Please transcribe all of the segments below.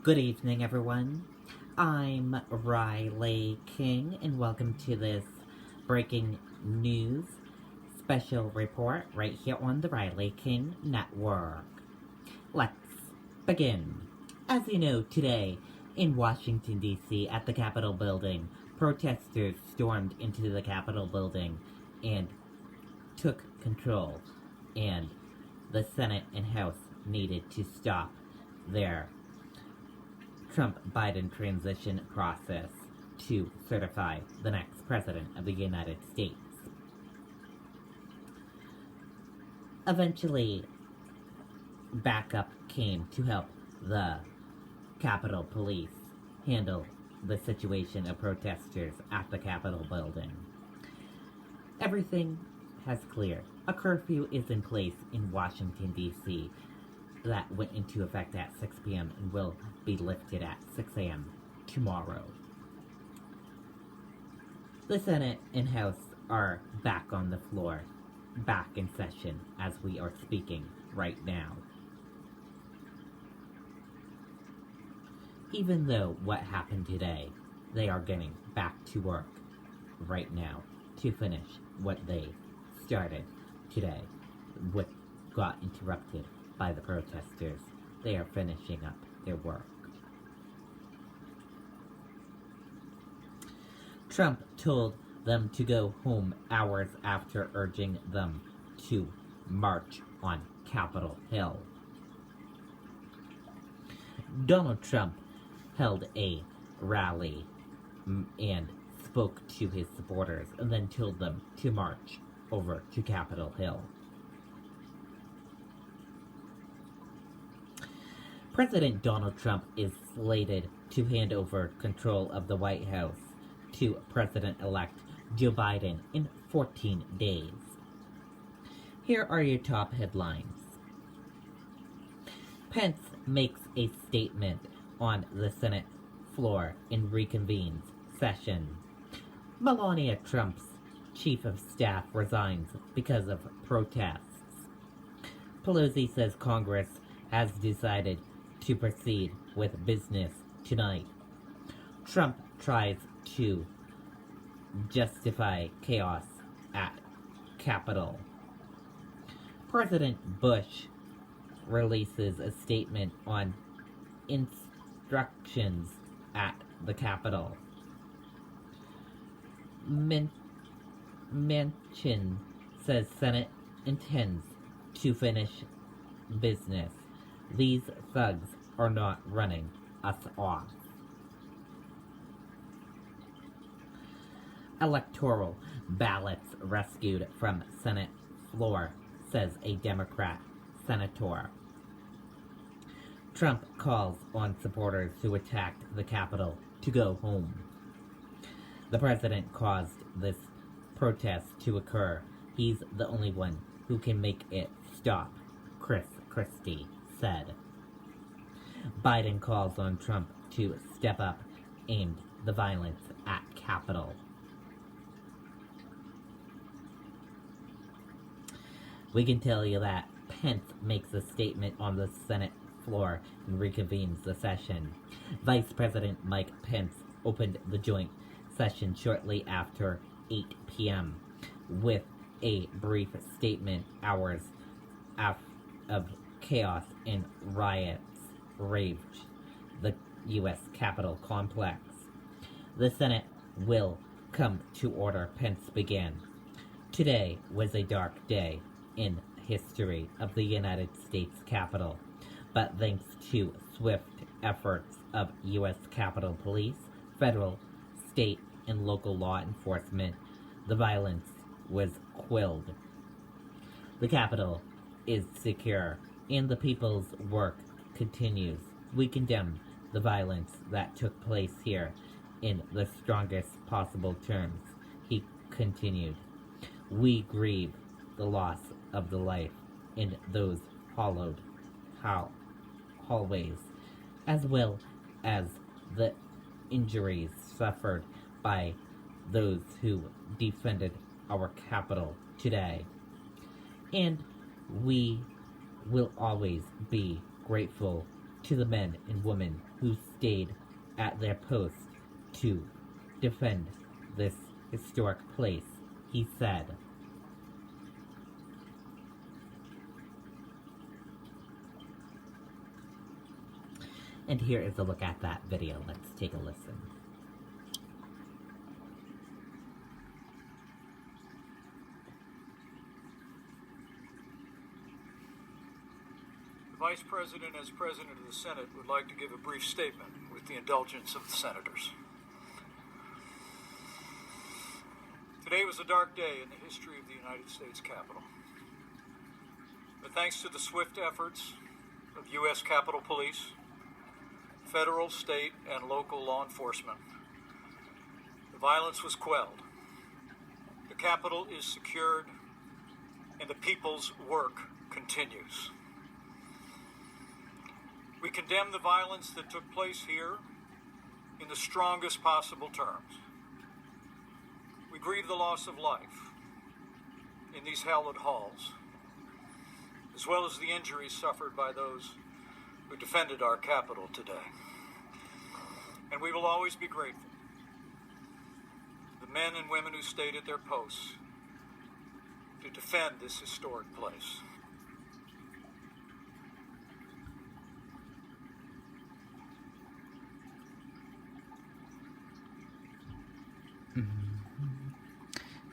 Good evening, everyone. I'm Riley King, and welcome to this breaking news special report right here on the Riley King Network. Let's begin. As you know, today in Washington, D.C., at the Capitol building, protesters stormed into the Capitol building and took control, and the Senate and House needed to stop their Trump-Biden transition process to certify the next president of the United States. Eventually, backup came to help the Capitol Police handle the situation of protesters at the Capitol building. Everything has cleared. A curfew is in place in Washington, D.C. that went into effect at 6 p.m. and will be lifted at 6 a.m. tomorrow. The Senate and House are back on the floor, back in session as we are speaking right now. Even though what happened today, they are getting back to work right now to finish what they started today, what got interrupted by the protesters. They are finishing up their work. Trump told them to go home hours after urging them to march on Capitol Hill. Donald Trump held a rally and spoke to his supporters and then told them to march over to Capitol Hill. President Donald Trump is slated to hand over control of the White House to President-elect Joe Biden in 14 days. Here are your top headlines. Pence makes a statement on the Senate floor and reconvenes session. Melania Trump's chief of staff resigns because of protests. Pelosi says Congress has decided to proceed with business tonight. Trump tries to justify chaos at Capitol. President Bush releases a statement on instructions at the Capitol. Manchin says Senate intends to finish business. These thugs are not running us off. Electoral ballots rescued from Senate floor, says a Democrat senator. Trump calls on supporters who attacked the Capitol to go home. The president caused this protest to occur. He's the only one who can make it stop, Chris Christie said. Biden calls on Trump to step up and the violence at Capitol. We can tell you that Pence makes a statement on the Senate floor and reconvenes the session. Vice President Mike Pence opened the joint session shortly after 8 p.m. with a brief statement. Hours of chaos and riots ravaged the U.S. Capitol complex. The Senate will come to order, Pence began. Today was a dark day in history of the United States Capitol, but thanks to swift efforts of U.S. Capitol Police, federal, state, and local law enforcement, the violence was quelled. The Capitol is secure, and the people's work continues. We condemn the violence that took place here in the strongest possible terms, he continued. We grieve the loss of the life in those hollowed hallways, as well as the injuries suffered by those who defended our Capitol today. And we will always be grateful to the men and women who stayed at their posts to defend this historic place, he said. And here is a look at that video. Let's take a listen. The Vice President, as President of the Senate, would like to give a brief statement with the indulgence of the senators. Today was a dark day in the history of the United States Capitol. But thanks to the swift efforts of U.S. Capitol Police, federal, state, and local law enforcement, the violence was quelled. The Capitol is secured, and the people's work continues. We condemn the violence that took place here in the strongest possible terms. We grieve the loss of life in these hallowed halls, as well as the injuries suffered by those who defended our Capitol today. And we will always be grateful to the men and women who stayed at their posts to defend this historic place.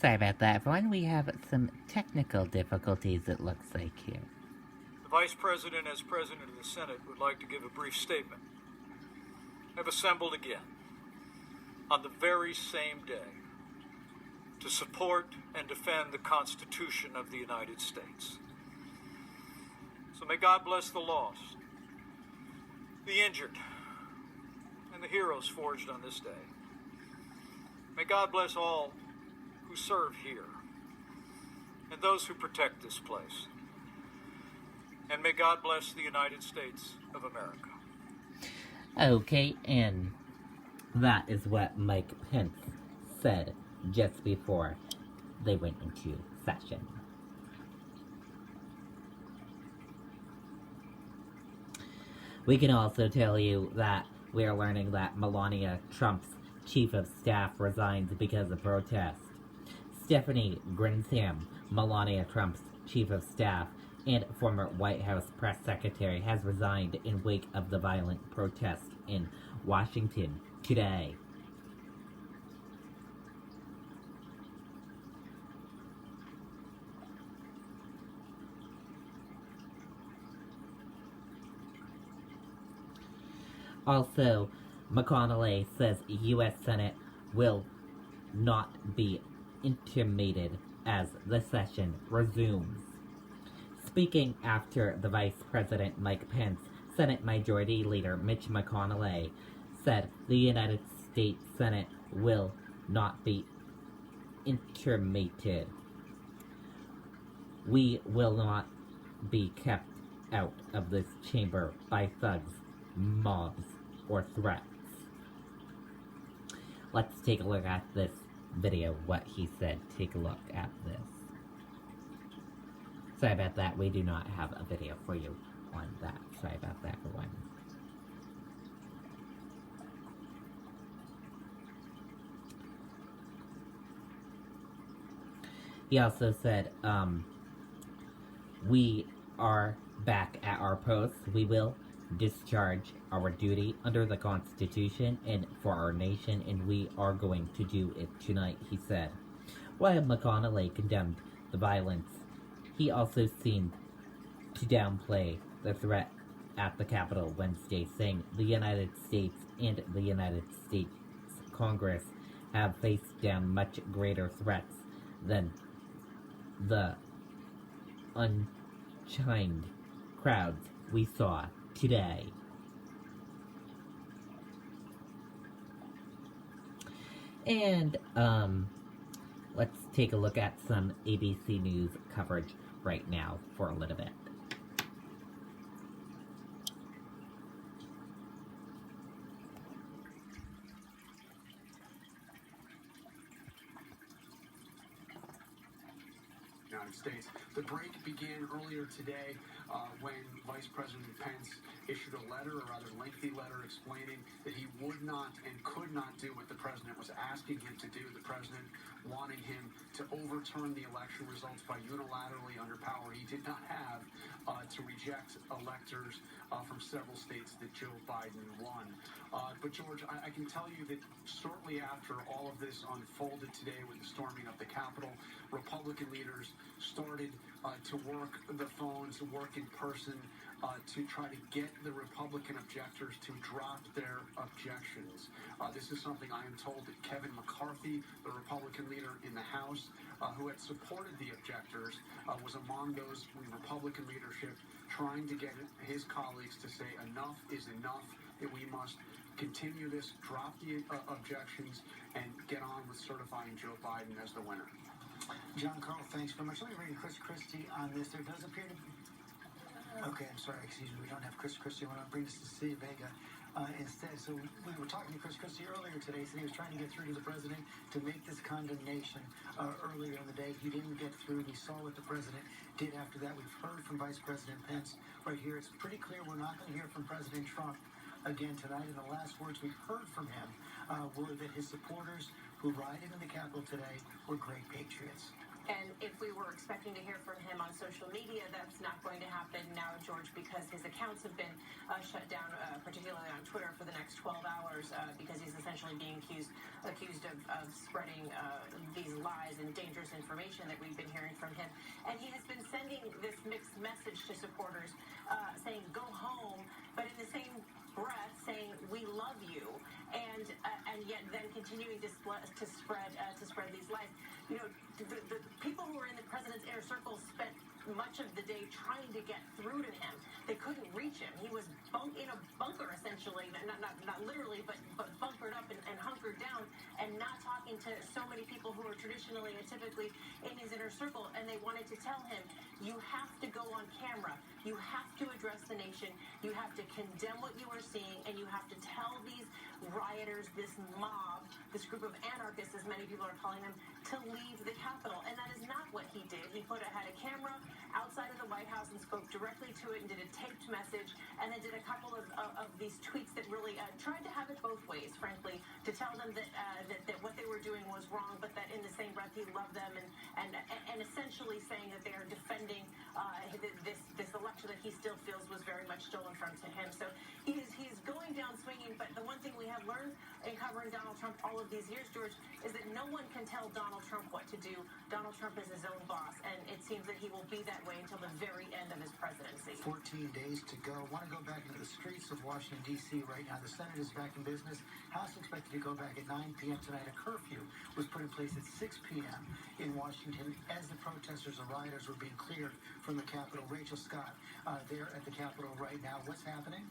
Sorry about that, everyone. We have some technical difficulties, it looks like, here. The Vice President, as President of the Senate, would like to give a brief statement. Have assembled again on the very same day to support and defend the Constitution of the United States. So may God bless the lost, the injured, and the heroes forged on this day. May God bless all who serve here and those who protect this place. And may God bless the United States of America. Okay, and that is what Mike Pence said just before they went into session. We can also tell you that we are learning that Melania Trump's chief of staff resigns because of protest. Stephanie Grisham, Melania Trump's chief of staff and former White House press secretary, has resigned in wake of the violent protests in Washington today. Also, McConnell says U.S. Senate will not be interrupted as the session resumes. Speaking after the Vice President Mike Pence, Senate Majority Leader Mitch McConnell said the United States Senate will not be interrupted. We will not be kept out of this chamber by thugs, mobs, or threats. Let's take a look at this video, what he said. Take a look at this. Sorry about that, we do not have a video for you on that. Sorry about that, everyone. He also said, we are back at our posts. We will discharge our duty under the Constitution and for our nation, and we are going to do it tonight, he said. While McConnell condemned the violence, he also seemed to downplay the threat at the Capitol Wednesday, saying the United States and the United States Congress have faced down much greater threats than the unchained crowds we saw today. And, let's take a look at some ABC News coverage right now for a little bit. United States. The break began earlier today when Vice President Pence issued a letter letter, or rather lengthy letter, explaining that he would not and could not do what the president was asking him to do. The president wanting him to overturn the election results by unilaterally, under power he did not have, to reject electors from several states that Joe Biden won. But George, I can tell you that shortly after all of this unfolded today with the storming of the Capitol, Republican leaders started to work the phones, work in person, to try to get the Republican objectors to drop their objections. This is something I am told that Kevin McCarthy, the Republican leader in the House, who had supported the objectors, was among those in Republican leadership trying to get his colleagues to say enough is enough, that we must continue this, drop the objections, and get on with certifying Joe Biden as the winner. John Carl, thanks very much. Let me bring Chris Christie on this. There does appear to be... Okay, I'm sorry, excuse me. We don't have Chris Christie. I want to bring this to Cecilia Vega instead. So we were talking to Chris Christie earlier today, said he was trying to get through to the president to make this condemnation earlier in the day. He didn't get through. We saw what the president did after that. We've heard from Vice President Pence right here. It's pretty clear we're not going to hear from President Trump again tonight. And the last words we heard from him were that his supporters who rioted in the Capitol today were great patriots. And if we were expecting to hear from him on social media, that's not going to happen now, George, because his accounts have been shut down, particularly on Twitter, for the next 12 hours, because he's essentially being accused of spreading these lies and dangerous information that we've been hearing from him. And he has been sending this mixed message to supporters, saying, go home, but in the same breath saying, we love you, and yet then continuing to spread these lies. You know, the people who were in the president's inner circle spent much of the day trying to get through to him. They couldn't reach him. He was in a bunker, essentially, not literally, but bunkered up and hunkered down, and not talking to so many people who are traditionally and typically in his inner circle. And they wanted to tell him, you have to go on camera. You have to address the nation. You have to condemn what you are seeing, and you have to tell these rioters, this mob, this group of anarchists, as many people are calling them, to leave the Capitol. And that is not what he did. He had a camera outside of the White House and spoke directly to it and did a taped message, and then did a couple of these tweets that really tried to have it both ways, frankly, to tell them that what they were doing was wrong, but that in the same breath he loved them, and essentially saying that they are defending this election that he still feels was very much stolen from to him. So he's going down swinging, but the one thing we have learned in covering Donald Trump all of these years, George, is that no one can tell Donald Trump what to do. Donald Trump is his own boss, and it seems that he will be that way until the very end of his presidency. 14 days to go. I want to go back into the streets of Washington, D.C. right now. The Senate is back in business. House expected to go back at 9 p.m. tonight. A curfew was put in place at 6 p.m. in Washington as the protesters and rioters were being cleared from the Capitol. Rachel Scott there at the Capitol right now. What's happening?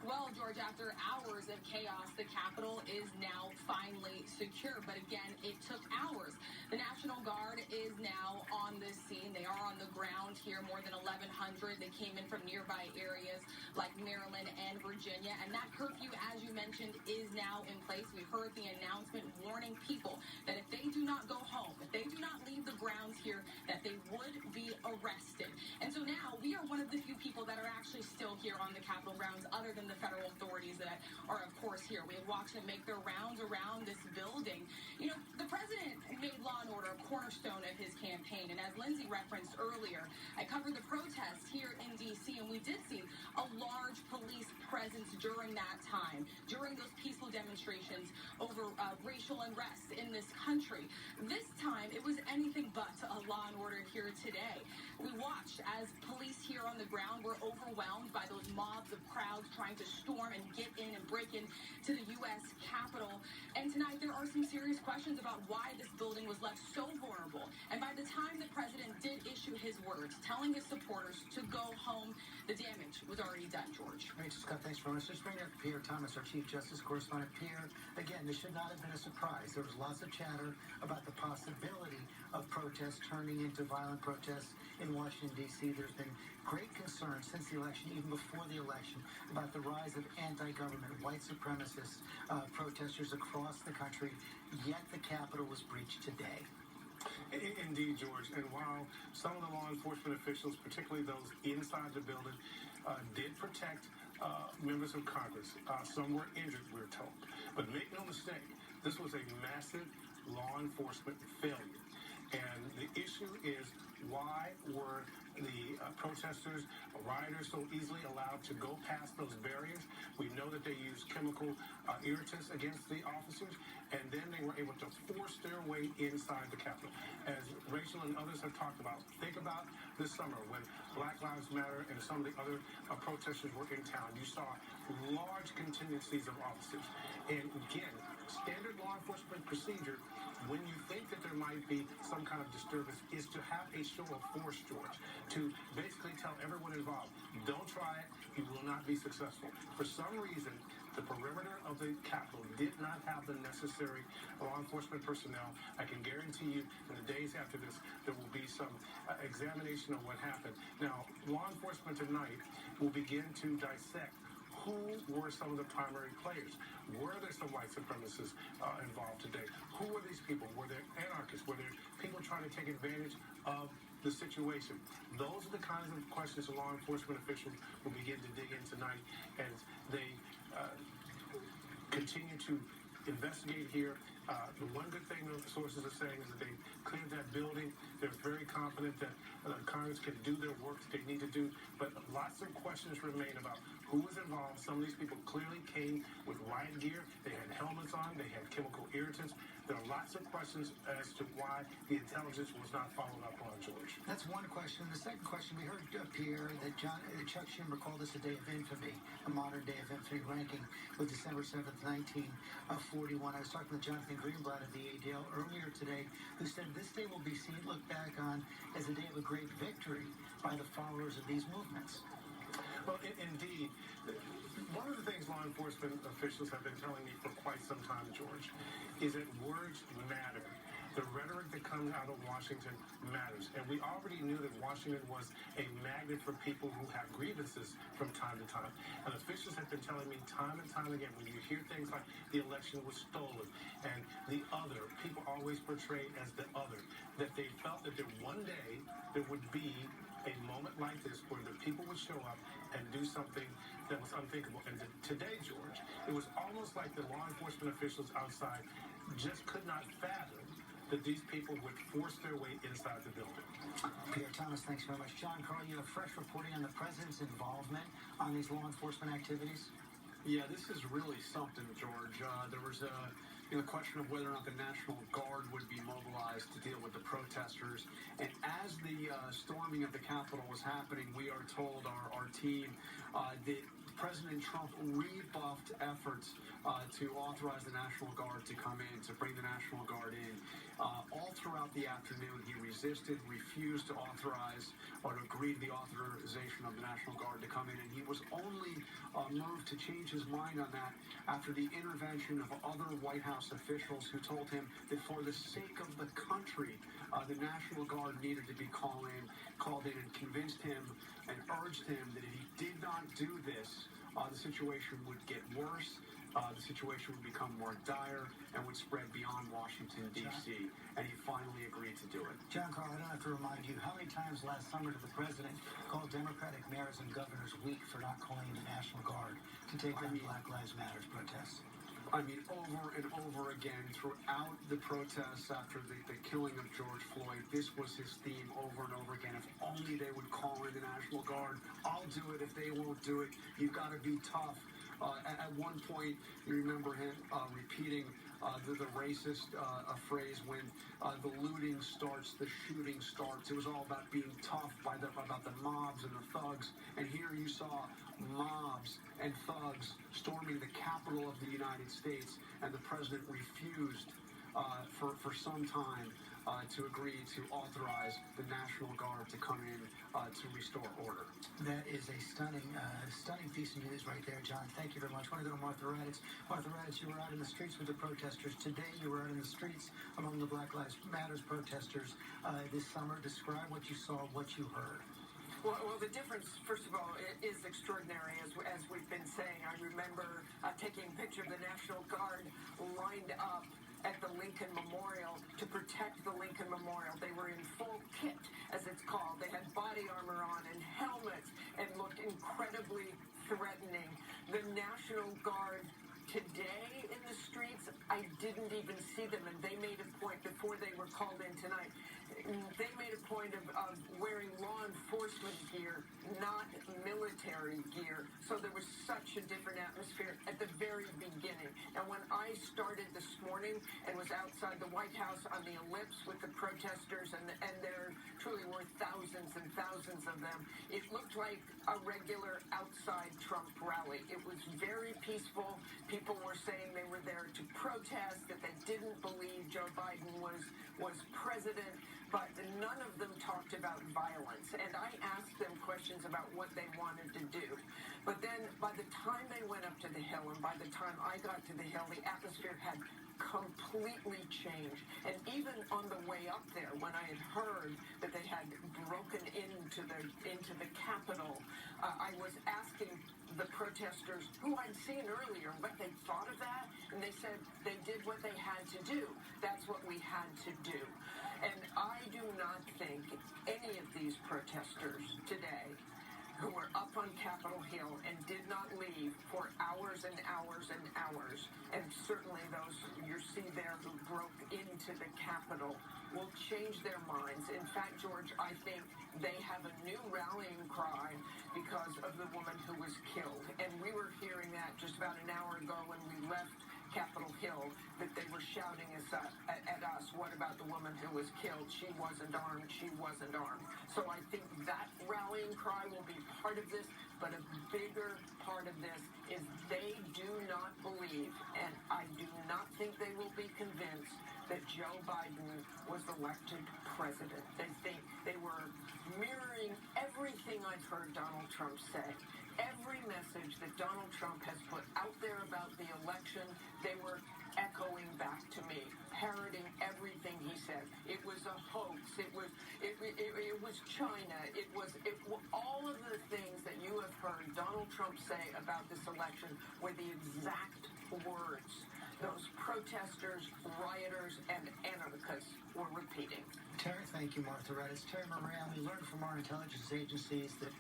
Well, George, after hours of chaos, the Capitol is now finally secure. But again, it took hours. The National Guard is now on the scene. They are on the ground here, more than 1,100. They came in from nearby areas like Maryland and Virginia. And that curfew, as you mentioned, is now in place. We heard the announcement warning people that if they do not go home, if they do not leave the grounds here, that they would be arrested. And so now we are one of the few people that are actually still here on the Capitol grounds, other than the federal authorities that are, of course, here. We have watched them make their rounds around this building. You know, the president made law and order a cornerstone of his campaign. And as Lindsay referenced earlier, I covered the protests here in D.C., and we did see a large police presence during that time, during those peaceful demonstrations over racial unrest in this country. This time, it was anything but a law and order here today. We watched as police here on the ground were overwhelmed by those mobs of crowds trying to storm and get in and break in to the U.S. Capitol. And tonight there are some serious questions about why this building was left so vulnerable. And by the time the president did issue his words, telling his supporters to go home, the damage was already done, George. Rachel Scott, thanks very much. Let's bring up Pierre Thomas, our Chief Justice Correspondent. Pierre, again, this should not have been a surprise. There was lots of chatter about the possibility of protests turning into violent protests in Washington, D.C. There's been great concern since the election, even before the election, about the rise of anti-government, white supremacist protesters across the country, yet the Capitol was breached today. Indeed, George. And while some of the law enforcement officials, particularly those inside the building, did protect members of Congress. Some were injured, we're told. But make no mistake, this was a massive law enforcement failure. And the issue is, why were the protesters, rioters so easily allowed to go past those barriers? We know that they used chemical irritants against the officers, and then they were able to force their way inside the Capitol. As Rachel and others have talked about, think about this summer when Black Lives Matter and some of the other protesters were in town. You saw large contingencies of officers. And again, standard law enforcement procedure, when you think that there might be some kind of disturbance, is to have a show of force, George, to basically tell everyone involved, don't try it, you will not be successful. For some reason, the perimeter of the Capitol did not have the necessary law enforcement personnel. I can guarantee you in the days after this, there will be some examination of what happened. Now, law enforcement tonight will begin to dissect who were some of the primary players. Were there some white supremacists involved today? Who were these people? Were there anarchists? Were there people trying to take advantage of the situation? Those are the kinds of questions law enforcement officials will begin to dig in tonight as they continue to investigate here. The one good thing the sources are saying is that they cleared that building. They're very confident that Congress can do their work that they need to do, but lots of questions remain about who was involved. Some of these people clearly came with riot gear. They had helmets on. They had chemical irritants. There are lots of questions as to why the intelligence was not followed up on, George. That's one question. The second question, we heard, Pierre, that Chuck Schumer called this a day of infamy, a modern day of infamy, ranking with December 7th, 1941. I was talking with Jonathan Greenblatt of the ADL earlier today, who said this day will be seen, looked back on, as a day of a great victory by the followers of these movements. Well, indeed. One of the things law enforcement officials have been telling me for quite some time, George, is that words matter. The rhetoric that comes out of Washington matters. And we already knew that Washington was a magnet for people who have grievances from time to time. And officials have been telling me time and time again, when you hear things like the election was stolen and the other, people always portray as the other, that they felt that one day there would be a moment like this where the people would show up and do something that was unthinkable. And today, George, it was almost like the law enforcement officials outside just could not fathom that these people would force their way inside the building. Pierre Thomas, thanks very much. John Carl, you have fresh reporting on the president's involvement on these law enforcement activities? Yeah, this is really something, George. There was a question of whether or not the National Guard would be mobilized to deal with the protesters. And as the storming of the Capitol was happening, we are told, our team, that President Trump rebuffed efforts to authorize the National Guard to come in, to bring the National Guard in. All throughout the afternoon, he resisted, refused to authorize or to agree to the authorization of the National Guard to come in. And he was only moved to change his mind on that after the intervention of other White House officials who told him that for the sake of the country, the National Guard needed to be called in and convinced him and urged him that if he did not do this, the situation would get worse. The situation would become more dire and would spread beyond Washington, D.C., and he finally agreed to do it. John Carl, I don't have to remind you, how many times last summer did the president call Democratic mayors and governors weak for not calling the National Guard to take on Black Lives Matter protests? I mean, over and over again, throughout the protests after the killing of George Floyd, this was his theme over and over again. If only they would call in the National Guard. I'll do it if they won't do it. You've got to be tough. At one point, you remember him repeating the racist phrase, when the looting starts, the shooting starts. It was all about being tough about the mobs and the thugs. And here you saw mobs and thugs storming the Capitol of the United States, and the president refused for some time to agree to authorize the National Guard to come in to restore order. That is a stunning piece of news right there, John. Thank you very much. I want to go to Martha Raddatz. Martha Raddatz, you were out in the streets with the protesters. Today, you were out in the streets among the Black Lives Matter protesters this summer. Describe what you saw, what you heard. Well, the difference, first of all, is extraordinary, as we've been saying. I remember taking a picture of the National Guard lined up at the Lincoln Memorial to protect the Lincoln Memorial. They were in full kit, as it's called. They had body armor on and helmets and looked incredibly threatening. The National Guard today in the streets, I didn't even see them, and they made a point before they were called in tonight. They made a point of wearing law enforcement gear, not military gear. So there was such a different atmosphere at the very beginning. And when I started this morning and was outside the White House on the ellipse with the protesters, and there truly were thousands and thousands of them, it looked like a regular outside Trump rally. It was very peaceful. People were saying they were there to protest, that they didn't believe Joe Biden was president, but none of them talked about violence. And I asked them questions about what they wanted to do. But then by the time they went up to the Hill, and by the time I got to the Hill, the atmosphere had completely changed. And even on the way up there, when I had heard that they had broken into the Capitol, I was asking the protesters who I'd seen earlier what they thought of that, and they said they did what they had to do. That's what we had to do. And I do not think any of these protesters today who were up on Capitol Hill and did not leave for hours and hours and hours, and certainly those you see there who broke into the Capitol, will change their minds. In fact, George, I think they have a new rallying cry because of the woman who was killed. And we were hearing that just about an hour ago when we left Capitol Hill, that they were shouting at us, what about the woman who was killed? She wasn't armed, she wasn't armed. So I think that rallying cry will be part of this, but a bigger part of this is they do not believe, and I do not think they will be convinced, that Joe Biden was elected president. They think they were mirroring everything I've heard Donald Trump say. Every message that Donald Trump has put out there about the election, they were echoing back to me, parroting everything he said. It was a hoax. It was China. It was all of the things that you have heard Donald Trump say about this election were the exact words those protesters, rioters, and anarchists were repeating. Terry, thank you, Martha Redis. Terry Moran, we learned from our intelligence agencies that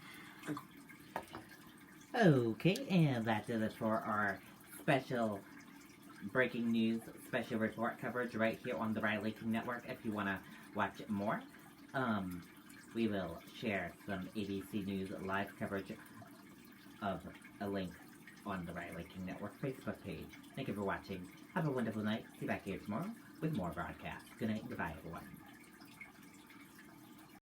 Okay, and that does it for our special breaking news, special report coverage right here on the Riley King Network. If you want to watch more, we will share some ABC News live coverage of a link on the Riley King Network Facebook page. Thank you for watching. Have a wonderful night. See you back here tomorrow with more broadcasts. Good night. Goodbye, everyone.